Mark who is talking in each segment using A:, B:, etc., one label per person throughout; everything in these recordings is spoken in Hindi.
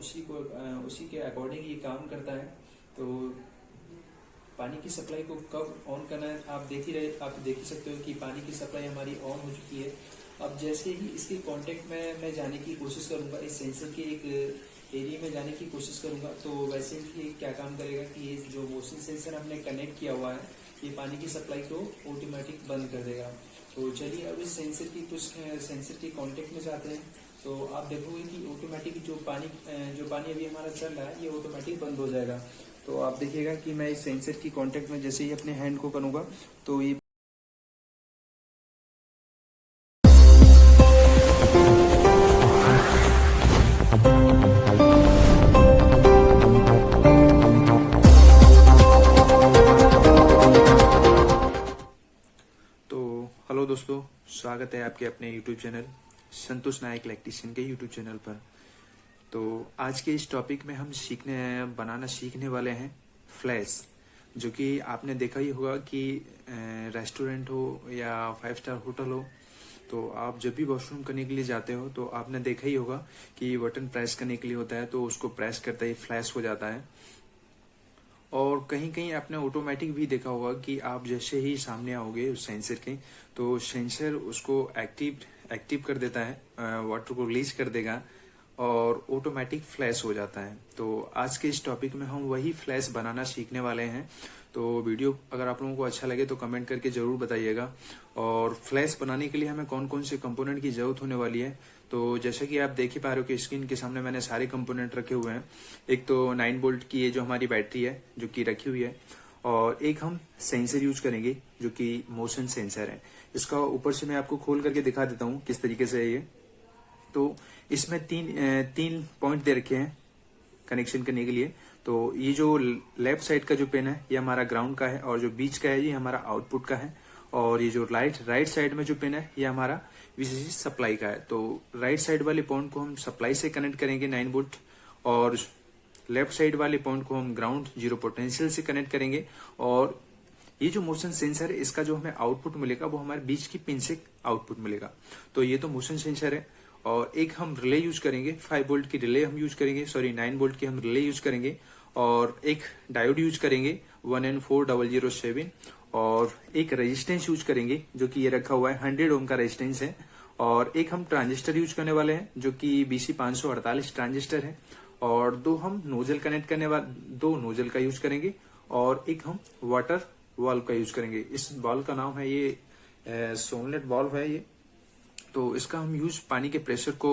A: उसी के अकॉर्डिंग ये काम करता है। तो पानी की सप्लाई को कब ऑन करना है आप देख ही सकते हो कि पानी की सप्लाई हमारी ऑन हो चुकी है। अब जैसे ही इसके कांटेक्ट में मैं जाने की कोशिश करूंगा, इस सेंसर के एक एरिया में जाने की कोशिश करूंगा, तो वैसे ही ये क्या काम करेगा कि ये जो मोशन सेंसर हमने कनेक्ट किया हुआ है ये पानी की सप्लाई को ऑटोमेटिक बंद कर देगा। तो चलिए अब इस सेंसर के कांटेक्ट में जाते हैं। तो आप देखोगे कि ऑटोमेटिक जो पानी अभी हमारा चल रहा है ये ऑटोमेटिक बंद हो जाएगा। तो आप देखिएगा कि मैं इस सेंसर की कांटेक्ट में जैसे ही अपने हैंड को करूंगा तो ये हेलो दोस्तों, स्वागत है आपके अपने YouTube चैनल संतोष नायक इलेक्ट्रीशियन के YouTube चैनल पर। तो आज के इस टॉपिक में हम बनाना सीखने वाले हैं फ्लैश, जो कि आपने देखा ही होगा कि रेस्टोरेंट हो या 5 स्टार होटल हो, तो आप जब भी वॉशरूम करने के लिए जाते हो तो आपने देखा ही होगा कि बटन प्रेस करने के लिए होता है, तो उसको प्रेस करते ही फ्लैश हो जाता है। और कहीं कहीं आपने ऑटोमेटिक भी देखा होगा कि आप जैसे ही सामने आओगे उस सेंसर के, तो सेंसर उसको एक्टिव कर देता है, वाटर को रिलीज कर देगा और ऑटोमेटिक फ्लैश हो जाता है। तो आज के इस टॉपिक में हम वही फ्लैश बनाना सीखने वाले हैं। तो वीडियो अगर आप लोगों को अच्छा लगे तो कमेंट करके जरूर बताइएगा। और फ्लैश बनाने के लिए हमें कौन कौन से कंपोनेंट की जरूरत होने वाली है, तो जैसे कि आप देख ही पा रहे हो कि स्क्रीन के सामने मैंने सारे कंपोनेंट रखे हुए हैं। एक तो 9 वोल्ट की ये जो हमारी बैटरी है जो कि रखी हुई है, और एक हम सेंसर यूज करेंगे जो कि मोशन सेंसर है। इसका ऊपर से मैं आपको खोल करके दिखा देता हूँ किस तरीके से है ये। तो इसमें तीन पॉइंट दे रखे हैं कनेक्शन करने के लिए। तो ये जो लेफ्ट साइड का जो पिन है ये हमारा ग्राउंड का है, और जो बीच का है ये हमारा आउटपुट का है, और ये जो राइट साइड में जो पिन है ये हमारा वीसीसी सप्लाई का है। तो राइट साइड वाले पॉइंट को हम सप्लाई से कनेक्ट करेंगे 9 वोल्ट, और लेफ्ट साइड वाले पॉइंट को हम ग्राउंड 0 पोटेंशियल से कनेक्ट करेंगे। और ये जो मोशन सेंसर है इसका जो हमें आउटपुट मिलेगा वो हमारे बीच की पिन से आउटपुट मिलेगा। तो ये तो मोशन सेंसर है। और एक हम रिले यूज करेंगे, 5 वोल्ट की रिले हम यूज करेंगे, 9 वोल्ट की हम रिले यूज करेंगे, और एक डायोड यूज करेंगे 1N4007, और एक रेजिस्टेंस यूज करेंगे जो कि ये रखा हुआ है 100 ओम का रेजिस्टेंस है, और एक हम ट्रांजिस्टर यूज करने वाले हैं जो कि BC548 ट्रांजिस्टर है, और दो नोजल का यूज करेंगे, और एक हम वाटर वाल्व का यूज करेंगे। इस वाल्व का नाम है ये सोनलेट वाल्व है ये। तो इसका हम यूज पानी के प्रेशर को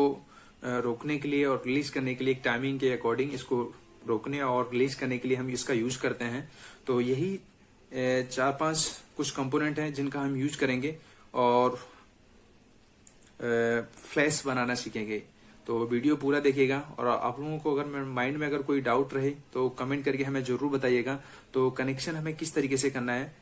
A: रोकने के लिए और रिलीज करने के लिए, एक टाइमिंग के अकॉर्डिंग इसको रोकने और रिलीज करने के लिए हम इसका यूज करते हैं। तो यही 4-5 कुछ कंपोनेंट हैं जिनका हम यूज करेंगे और फ्लैश बनाना सीखेंगे। तो वीडियो पूरा देखिएगा, और आप लोगों को अगर माइंड में अगर कोई डाउट रहे तो कमेंट करके हमें जरूर बताइएगा। तो कनेक्शन हमें किस तरीके से करना है,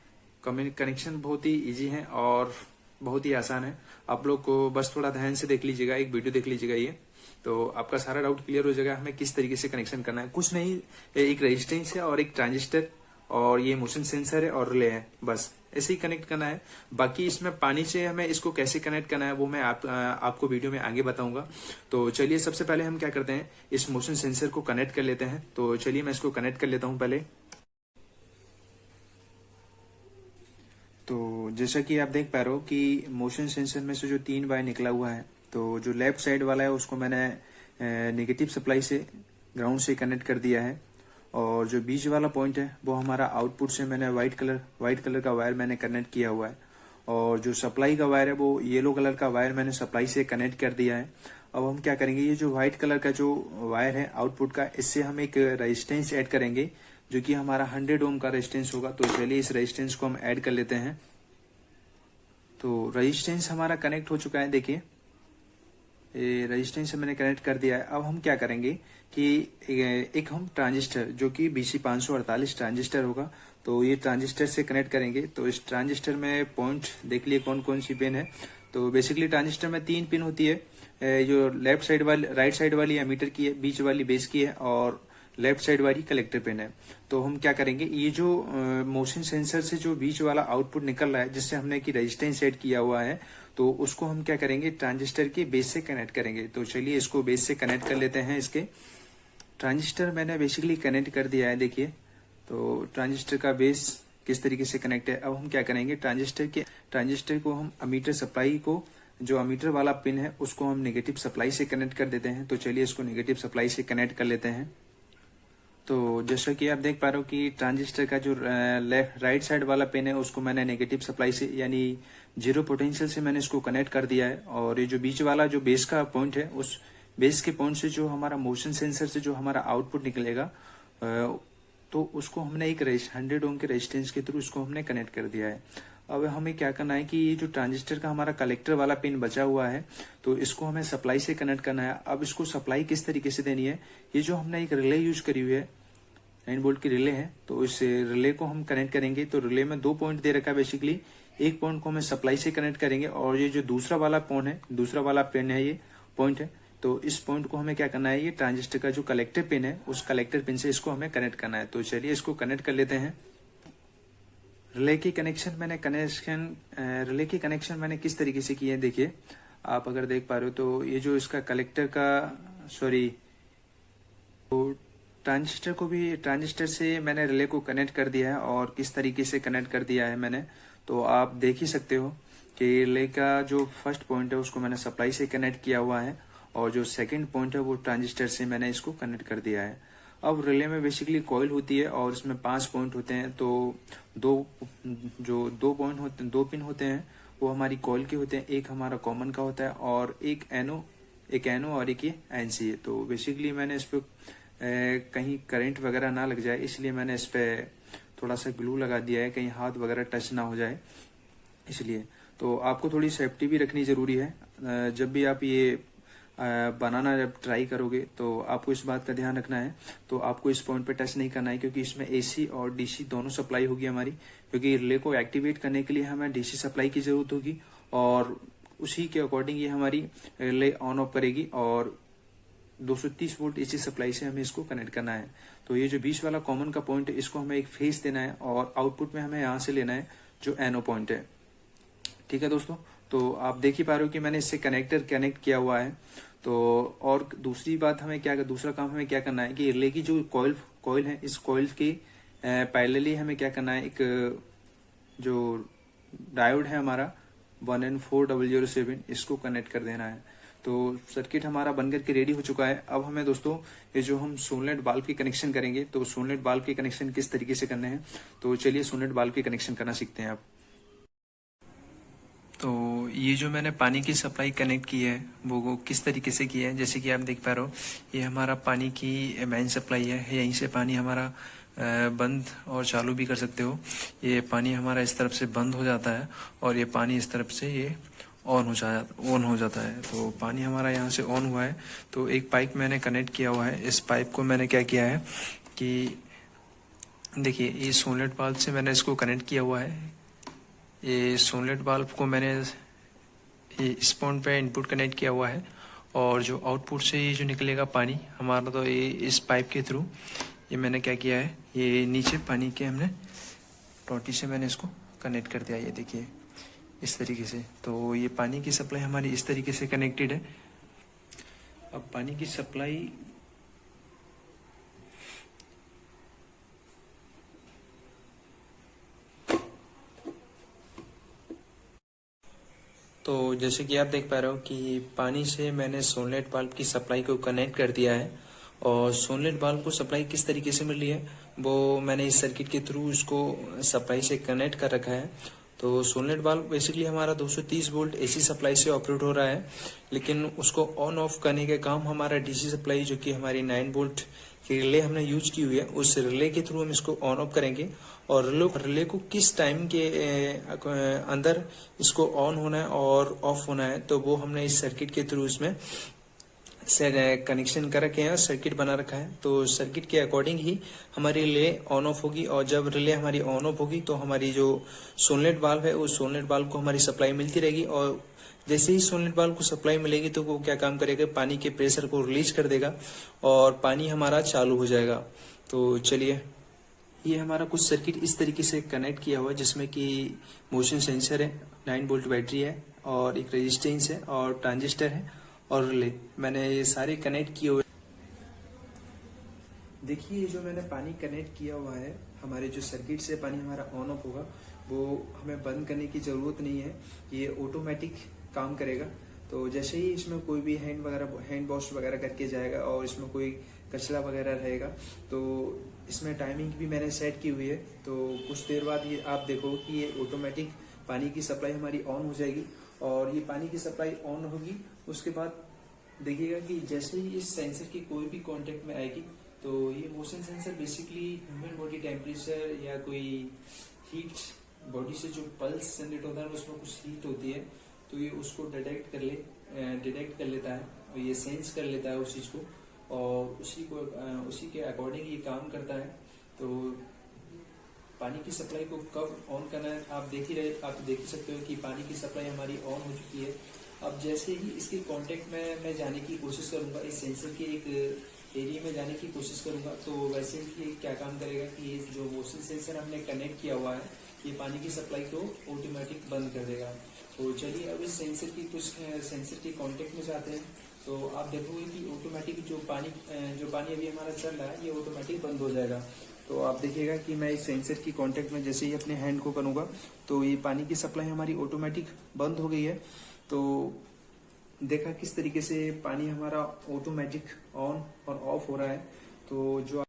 A: कनेक्शन बहुत ही इजी है और बहुत ही आसान है। आप लोग को बस थोड़ा ध्यान से देख लीजिएगा, एक वीडियो देख लीजिएगा ये, तो आपका सारा डाउट क्लियर हो जाएगा हमें किस तरीके से कनेक्शन करना है। कुछ नहीं, एक रेजिस्टेंस है और एक ट्रांजिस्टर, और ये मोशन सेंसर है और रिले है, बस ऐसे ही कनेक्ट करना है। बाकी इसमें पानी से हमें इसको कैसे कनेक्ट करना है वो मैं आपको वीडियो में आगे बताऊंगा। तो चलिए सबसे पहले हम क्या करते हैं, इस मोशन सेंसर को कनेक्ट कर लेते हैं। तो चलिए मैं इसको कनेक्ट कर लेता हूं पहले। तो जैसा कि आप देख पा रहे हो कि मोशन सेंसर में से जो 3 वायर निकला हुआ है, तो जो लेफ्ट साइड वाला है उसको मैंने नेगेटिव सप्लाई से ग्राउंड से कनेक्ट कर दिया है, और जो बीच वाला पॉइंट है वो हमारा आउटपुट से मैंने व्हाइट कलर का वायर मैंने कनेक्ट किया हुआ है, और जो सप्लाई का वायर है वो येलो कलर का वायर मैंने सप्लाई से कनेक्ट कर दिया है। अब हम क्या करेंगे, ये जो व्हाइट कलर का जो वायर है आउटपुट का, इससे हम एक रेजिस्टेंस ऐड करेंगे जो कि हमारा 100 ओम का रेजिस्टेंस होगा। तो चलिए इस रेजिस्टेंस को हम ऐड कर लेते हैं। तो रेजिस्टेंस हमारा कनेक्ट हो चुका है, देखिए रेजिस्टेंस से मैंने कनेक्ट कर दिया है। अब हम क्या करेंगे कि एक हम ट्रांजिस्टर जो कि BC548 ट्रांजिस्टर होगा, तो ये ट्रांजिस्टर से कनेक्ट करेंगे। तो इस ट्रांजिस्टर में पॉइंट देख लिए कौन कौन सी पिन है। तो बेसिकली ट्रांजिस्टर में 3 पिन होती है, जो राइट साइड वाली एमीटर की है, बीच वाली बेस की है, और लेफ्ट साइड वाली कलेक्टर पिन है। तो हम क्या करेंगे, ये जो मोशन सेंसर से जो बीच वाला आउटपुट निकल रहा है जिससे हमने की रेजिस्टेंस सेट किया हुआ है, तो उसको हम क्या करेंगे ट्रांजिस्टर के बेस से कनेक्ट करेंगे। तो चलिए इसको बेस से कनेक्ट कर लेते हैं इसके। ट्रांजिस्टर मैंने बेसिकली कनेक्ट कर दिया है। देखिए, तो ट्रांजिस्टर का बेस किस तरीके से कनेक्ट है। अब हम क्या करेंगे, ट्रांजिस्टर को हम अमीटर सप्लाई को, जो अमीटर वाला पिन है उसको हम नेगेटिव सप्लाई से कनेक्ट कर देते हैं। तो चलिए इसको नेगेटिव सप्लाई से कनेक्ट कर लेते हैं। तो जैसा कि आप देख पा रहे हो कि ट्रांजिस्टर का जो राइट साइड वाला पिन है उसको मैंने नेगेटिव सप्लाई से यानी जीरो पोटेंशियल से मैंने इसको कनेक्ट कर दिया है। और ये जो बीच वाला जो बेस का पॉइंट है, उस बेस के पॉइंट से जो हमारा मोशन सेंसर से जो हमारा आउटपुट निकलेगा, तो उसको हमने एक 100 ओम के रेजिस्टेंस के थ्रू इसको हमने कनेक्ट कर दिया है। अब हमें क्या करना है कि ये जो ट्रांजिस्टर का हमारा कलेक्टर वाला पिन बचा हुआ है, तो इसको हमें सप्लाई से कनेक्ट करना है। अब इसको सप्लाई किस तरीके से देनी है, ये जो हमने एक रिले यूज करी हुई है, 9 वोल्ट की रिले है, तो इस रिले को हम कनेक्ट करेंगे। तो रिले में 2 पॉइंट दे रखा है बेसिकली, एक पॉइंट को हमें सप्लाई से कनेक्ट करेंगे और ये जो दूसरा वाला पॉइंट है, दूसरा वाला पिन है, ये पॉइंट है, तो इस पॉइंट को हमें क्या करना है, ये ट्रांजिस्टर का जो कलेक्टर पिन है उस कलेक्टर पिन से इसको हमें कनेक्ट करना है। तो चलिए इसको कनेक्ट कर लेते हैं। रिले की कनेक्शन मैंने किस तरीके से किया है, देखिए आप अगर देख पा रहे हो तो ये जो इसका कलेक्टर का तो ट्रांजिस्टर से मैंने रिले को कनेक्ट कर दिया है। और किस तरीके से कनेक्ट कर दिया है मैंने, तो आप देख ही सकते हो कि रिले का जो फर्स्ट पॉइंट है उसको मैंने सप्लाई से कनेक्ट किया हुआ है और जो सेकंड पॉइंट है वो ट्रांजिस्टर से मैंने इसको कनेक्ट कर दिया है। अब रिले में बेसिकली कॉइल होती है और इसमें 5 पॉइंट होते हैं। तो दो पिन होते हैं वो हमारी कॉइल के होते हैं, एक हमारा कॉमन का होता है और एक एनो और एक ये एनसी है। तो बेसिकली मैंने इस पे कहीं करंट वगैरह ना लग जाए इसलिए मैंने इस पे थोड़ा सा ग्लू लगा दिया है, कहीं हाथ वगैरह टच ना हो जाए इसलिए। तो आपको थोड़ी सेफ्टी भी रखनी जरूरी है। जब भी आप ये बनाना जब ट्राई करोगे तो आपको इस बात का ध्यान रखना है, तो आपको इस पॉइंट पे टच नहीं करना है क्योंकि इसमें एसी और डीसी दोनों सप्लाई होगी हमारी, क्योंकि रिले को एक्टिवेट करने के लिए हमें डीसी सप्लाई की जरूरत होगी और उसी के अकॉर्डिंग ये हमारी रिले ऑन ऑफ करेगी और 230 वोल्ट एसी सप्लाई से हमें इसको कनेक्ट करना है। तो ये जो बीच वाला कॉमन का पॉइंट है इसको हमें एक फेस देना है और आउटपुट में हमें यहाँ से लेना है जो एनो पॉइंट है। ठीक है दोस्तों, तो आप देख ही पा रहे हो कि मैंने इससे कनेक्ट किया हुआ है। तो और दूसरा काम हमें क्या करना है कि रिले की जो कॉइल है, इस कॉइल के पैरेलली हमें क्या करना है, एक जो डायोड है हमारा 1N4007 इसको कनेक्ट कर देना है। तो सर्किट हमारा बनकर के रेडी हो चुका है। अब हमें दोस्तों ये जो हम सोलेनोइड वाल्व की कनेक्शन करेंगे, तो सोलेनोइड वाल्व के कनेक्शन किस तरीके से करने हैं, तो चलिए सोलेनोइड वाल्व के कनेक्शन करना सीखते हैं आप। तो ये जो मैंने पानी की सप्लाई कनेक्ट की है वो किस तरीके से की है, जैसे कि आप देख पा रहे हो ये हमारा पानी की मेन सप्लाई है। यहीं से पानी हमारा बंद और चालू भी कर सकते हो। ये पानी हमारा इस तरफ से बंद हो जाता है और ये पानी इस तरफ से ये ऑन हो जाता है। तो पानी हमारा यहाँ से ऑन हुआ है। तो एक पाइप मैंने कनेक्ट किया हुआ है। इस पाइप को मैंने क्या किया है कि देखिए ये सोलेनोइड वाल्व से मैंने इसको कनेक्ट किया हुआ है। ये सोलेनोइड वाल्व को मैंने ये इस पॉइंट पे इनपुट कनेक्ट किया हुआ है और जो आउटपुट से ये जो निकलेगा पानी हमारा, तो ये इस पाइप के थ्रू ये मैंने क्या किया है, ये नीचे पानी के हमने टोटी से मैंने इसको कनेक्ट कर दिया। ये देखिए इस तरीके से। तो ये पानी की सप्लाई हमारी इस तरीके से कनेक्टेड है। अब पानी की सप्लाई तो जैसे कि आप देख पा रहे हो कि पानी से मैंने सोलेनोइड वाल्व की सप्लाई को कनेक्ट कर दिया है और सोलेनोइड वाल्व को सप्लाई किस तरीके से मिल रही है वो मैंने इस सर्किट के थ्रू उसको सप्लाई से कनेक्ट कर रखा है। तो सोलेनोइड वाल्व बेसिकली हमारा 230 वोल्ट एसी सप्लाई से ऑपरेट हो रहा है, लेकिन उसको ऑन ऑफ करने का काम हमारा डीसी सप्लाई जो कि हमारी 9 वोल्ट की रिले हमने यूज की हुई है, उस रिले के थ्रू हम इसको ऑन ऑफ करेंगे और रिले को किस टाइम के अंदर इसको ऑन होना है और ऑफ होना है, तो वो हमने इस सर्किट के थ्रू इसमें कनेक्शन कर रखे हैं, सर्किट बना रखा है। तो सर्किट के अकॉर्डिंग ही हमारी रिले ऑन ऑफ होगी और जब रिले हमारी ऑन ऑफ होगी तो हमारी जो सोलेनोइड वाल्व है उस सोलेनोइड वाल्व को हमारी सप्लाई मिलती रहेगी और जैसे ही सोलेनोइड वाल्व को सप्लाई मिलेगी तो वो क्या काम करेगा, पानी के प्रेशर को रिलीज कर देगा और पानी हमारा चालू हो जाएगा। तो चलिए ये हमारा कुछ सर्किट इस तरीके से कनेक्ट किया हुआ है जिसमें कि मोशन सेंसर है, 9 वोल्ट बैटरी है और एक रेजिस्टेंस है और ट्रांजिस्टर है और रिले मैंने ये सारे कनेक्ट किए हुए। देखिए ये जो मैंने पानी कनेक्ट किया हुआ है, हमारे जो सर्किट से पानी हमारा ऑन ऑफ होगा, वो हमें बंद करने की ज़रूरत नहीं है, ये ऑटोमेटिक काम करेगा। तो जैसे ही इसमें कोई भी हैंड वॉश वगैरह करके जाएगा और इसमें कोई कचरा वगैरह रहेगा, तो इसमें टाइमिंग भी मैंने सेट की हुई है। तो कुछ देर बाद ये आप देखो कि ये ऑटोमेटिक पानी की सप्लाई हमारी ऑन हो जाएगी। और ये पानी की सप्लाई ऑन होगी, उसके बाद देखिएगा कि जैसे ही इस सेंसर की कोई भी कांटेक्ट में आएगी, तो ये motion sensor basically human body temperature या कोई हीट, बॉडी से जो पल्स जनरेट होता है उसमें कुछ हीट होती है, तो ये उसको डिटेक्ट कर लेता है और ये सेंस कर लेता है उस चीज को, और उसी के अकॉर्डिंग ये काम करता है। तो पानी की सप्लाई को कब ऑन करना है आप देख ही सकते हो कि पानी की सप्लाई हमारी ऑन हो चुकी है। अब जैसे ही इसके कांटेक्ट में मैं जाने की कोशिश करूंगा, इस सेंसर के एक एरिया में जाने की कोशिश करूंगा, तो वैसे ही क्या काम करेगा कि ये जो मोशन सेंसर हमने कनेक्ट किया हुआ है, ये पानी की सप्लाई को ऑटोमेटिक बंद कर देगा। तो चलिए अब इस सेंसर के कांटेक्ट में जाते हैं, तो आप देखोगे कि ऑटोमेटिक जो पानी अभी हमारा चल रहा है, ये ऑटोमेटिक बंद हो जाएगा। तो आप देखिएगा कि मैं इस सेंसर की कांटेक्ट में जैसे ही अपने हैंड को करूंगा, तो ये पानी की सप्लाई हमारी ऑटोमेटिक बंद हो गई है। तो देखा किस तरीके से पानी हमारा ऑटोमेटिक ऑन और ऑफ हो रहा है। तो जो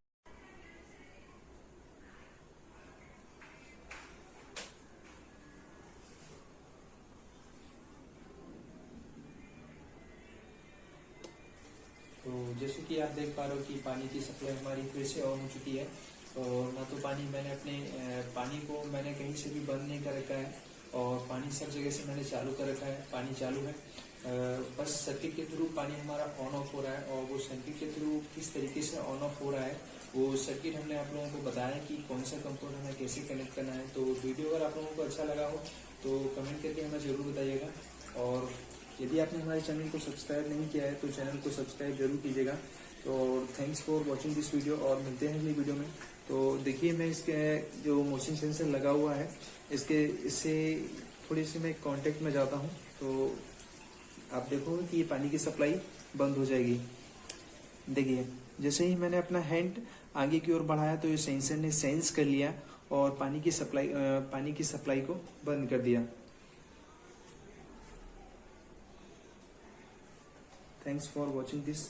A: जैसे कि आप देख पा रहे हो कि पानी की सप्लाई हमारी फिर से ऑन हो चुकी है, और ना तो पानी को मैंने कहीं से भी बंद नहीं कर रखा है, और पानी सब जगह से मैंने चालू कर रखा है, पानी चालू है। बस सर्किट के थ्रू पानी हमारा ऑन ऑफ हो रहा है, और वो सर्किट के थ्रू किस तरीके से ऑन ऑफ हो रहा है, वो सर्किट हमने आप लोगों को बताया कि कौन सा कंपोनेंट हमें कैसे कनेक्ट करना है। तो वीडियो अगर आप लोगों को अच्छा लगा हो तो कमेंट करके हमें जरूर बताइएगा, और यदि आपने हमारे चैनल को सब्सक्राइब नहीं किया है तो चैनल को सब्सक्राइब जरूर कीजिएगा। तो thanks for watching this video, और मिलते हैं अगली वीडियो में। तो देखिए मैं इसके जो मोशन सेंसर लगा हुआ है, इससे थोड़ी सी मैं कांटेक्ट में जाता हूँ, तो आप देखोगे कि ये पानी की सप्लाई बंद हो जाएगी। देखिए जैसे ही मैंने अपना हैंड आगे की ओर बढ़ाया, तो ये सेंसर ने सेंस कर लिया और पानी की सप्लाई को बंद कर दिया। Thanks for watching this